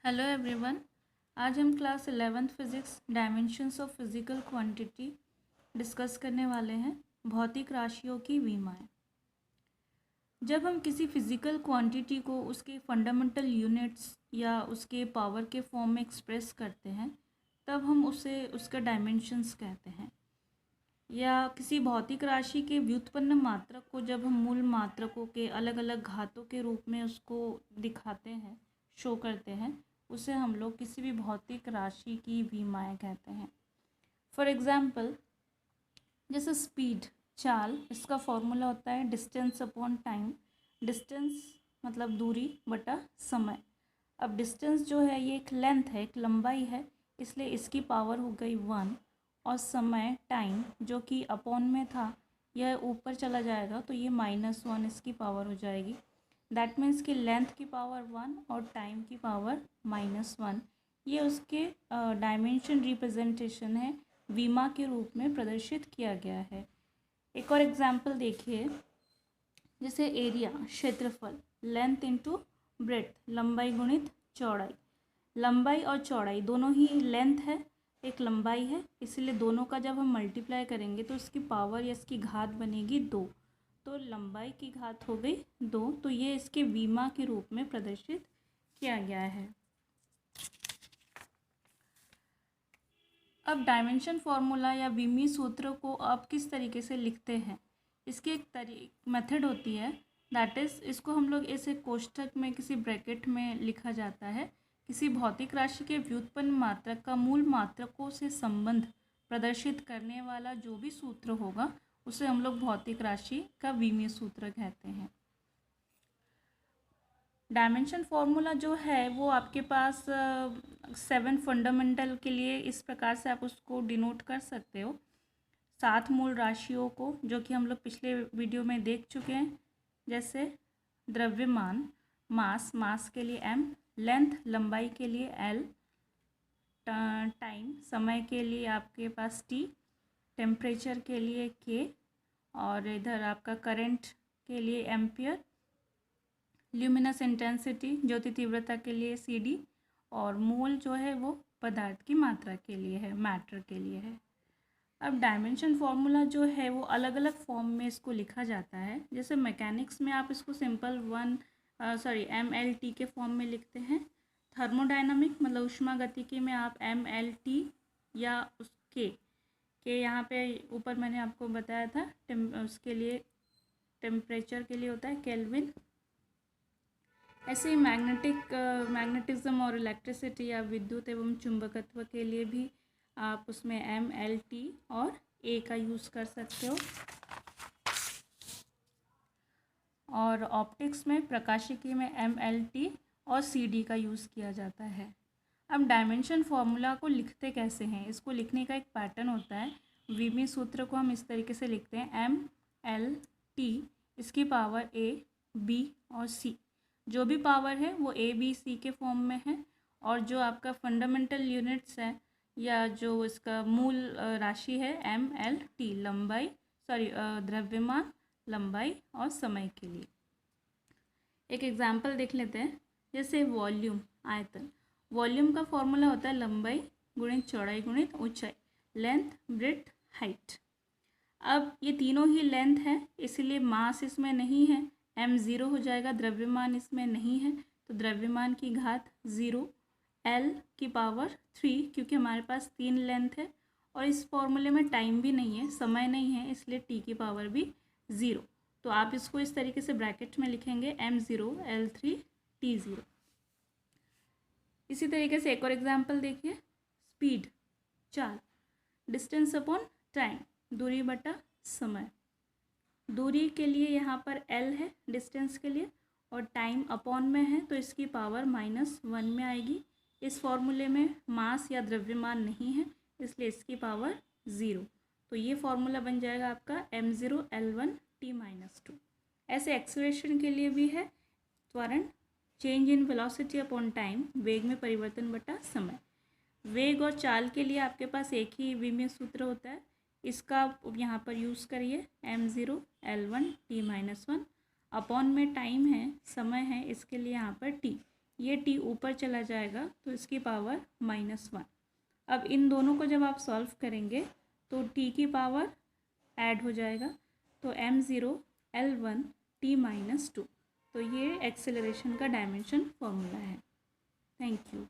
Hello everyone. आज हम class 11th physics dimensions of physical quantity discuss करने वाले हैं। भौतिक राशियों की विमाएं। जब हम किसी फिज़िकल क्वांटिटी को उसके फंडामेंटल यूनिट्स या उसके पावर के फॉर्म में एक्सप्रेस करते हैं तब हम उसे उसका डायमेंशंस कहते हैं। या किसी भौतिक राशि के व्युत्पन्न मात्रक को जब हम मूल मात्रकों के अलग अलग घातों के रूप में उसको दिखाते हैं, शो करते हैं, उसे हम लोग किसी भी भौतिक राशि की विमाएं कहते हैं। फॉर एग्ज़ाम्पल, जैसे स्पीड, चाल, इसका फॉर्मूला होता है डिस्टेंस अपॉन टाइम। डिस्टेंस मतलब दूरी बटा समय। अब डिस्टेंस जो है ये एक लेंथ है, एक लंबाई है, इसलिए इसकी पावर हो गई 1। और समय, टाइम, जो कि अपॉन में था, यह ऊपर चला जाएगा तो ये -1 इसकी पावर हो जाएगी। दैट मीन्स कि लेंथ की पावर 1 और टाइम की पावर -1। ये उसके डायमेंशन रिप्रेजेंटेशन है, विमा के रूप में प्रदर्शित किया गया है। एक और एग्जांपल देखिए, जैसे एरिया, क्षेत्रफल, लेंथ इंटू ब्रेड्थ, लंबाई गुणित चौड़ाई। लंबाई और चौड़ाई दोनों ही लेंथ है, एक लंबाई है, इसलिए दोनों का जब हम मल्टीप्लाई करेंगे तो इसकी पावर या इसकी घात बनेगी 2। तो लंबाई की घात हो गई 2, तो ये इसके विमा के रूप में प्रदर्शित किया गया है। अब डायमेंशन फार्मूला या विमीय सूत्र को आप किस तरीके से लिखते हैं, इसकी एक मेथड होती है। दैट इज़, इसको हम लोग ऐसे कोष्ठक में किसी ब्रैकेट में लिखा जाता है। किसी भौतिक राशि के व्युत्पन्न मात्रक का मूल मात्रकों से संबंध प्रदर्शित करने वाला जो भी सूत्र होगा उसे हम लोग भौतिक राशि का विमीय सूत्र कहते हैं। डायमेंशन फार्मूला जो है वो आपके पास 7 फंडामेंटल के लिए इस प्रकार से आप उसको डिनोट कर सकते हो। 7 मूल राशियों को, जो कि हम लोग पिछले वीडियो में देख चुके हैं, जैसे द्रव्यमान, मास के लिए m, लेंथ लंबाई के लिए l, टाइम समय के लिए आपके पास t, टेम्परेचर के लिए k, और इधर आपका करंट के लिए एम्पियर, ल्यूमिनस इंटेंसिटी ज्योति तीव्रता के लिए cd, और मोल जो है वो पदार्थ की मात्रा के लिए है, मैटर के लिए है। अब डायमेंशन फार्मूला जो है वो अलग अलग फॉर्म में इसको लिखा जाता है। जैसे मैकेनिक्स में आप इसको सिंपल mlt के फॉर्म में लिखते हैं। थर्मोडायनामिक मतलब ऊष्मागतिकी में आप mlt या उसके यहाँ पे ऊपर मैंने आपको बताया था, उसके लिए टेम्परेचर के लिए होता है केल्विन। ऐसे ही मैग्नेटिज्म और इलेक्ट्रिसिटी या विद्युत एवं चुंबकत्व के लिए भी आप उसमें mlt और a का यूज़ कर सकते हो। और ऑप्टिक्स में, प्रकाशिकी में mlt और cd का यूज़ किया जाता है। अब डायमेंशन फार्मूला को लिखते कैसे हैं, इसको लिखने का एक पैटर्न होता है। विमीय सूत्र को हम इस तरीके से लिखते हैं mlt, इसकी पावर a, b और c। जो भी पावर है वो a, b, c के फॉर्म में है। और जो आपका फंडामेंटल यूनिट्स है या जो इसका मूल राशि है mlt, द्रव्यमान, लंबाई और समय के लिए। एक एग्जांपल देख लेते हैं, जैसे वॉल्यूम, आयतन। वॉल्यूम का फॉर्मूला होता है लंबाई गुणित चौड़ाई गुणित ऊंचाई, लेंथ, ब्रेड्थ, हाइट। अब ये तीनों ही लेंथ है, इसलिए मास इसमें नहीं है, m 0 हो जाएगा। द्रव्यमान इसमें नहीं है तो द्रव्यमान की घात 0, l की पावर 3, क्योंकि हमारे पास 3 लेंथ है। और इस फॉर्मूले में टाइम भी नहीं है, समय नहीं है, इसलिए t की पावर भी 0। तो आप इसको इस तरीके से ब्रैकेट में लिखेंगे m0, l3, t0। इसी तरीके से एक और एग्जांपल देखिए, स्पीड, चाल, डिस्टेंस अपॉन टाइम, दूरी बटा समय। दूरी के लिए यहाँ पर l है डिस्टेंस के लिए, और टाइम अपॉन में है तो इसकी पावर -1 में आएगी। इस फॉर्मूले में मास या द्रव्यमान नहीं है, इसलिए इसकी पावर 0। तो ये फॉर्मूला बन जाएगा आपका m0 l1 t-2। ऐसे एक्सेलरेशन के लिए भी है, त्वरण, change in velocity upon time, वेग में परिवर्तन बटा समय। वेग और चाल के लिए आपके पास एक ही विमीय सूत्र होता है, इसका यहाँ पर यूज़ करिए, m0 l1 t-1, अपॉन में टाइम है, समय है, इसके लिए यहाँ पर t। ये t ऊपर चला जाएगा तो इसकी पावर -1। अब इन दोनों को जब आप सॉल्व करेंगे तो t की पावर ऐड हो जाएगा, तो m0 L1 t-2। तो ये एक्सेलरेशन का डायमेंशन फॉर्मूला है। Thank you.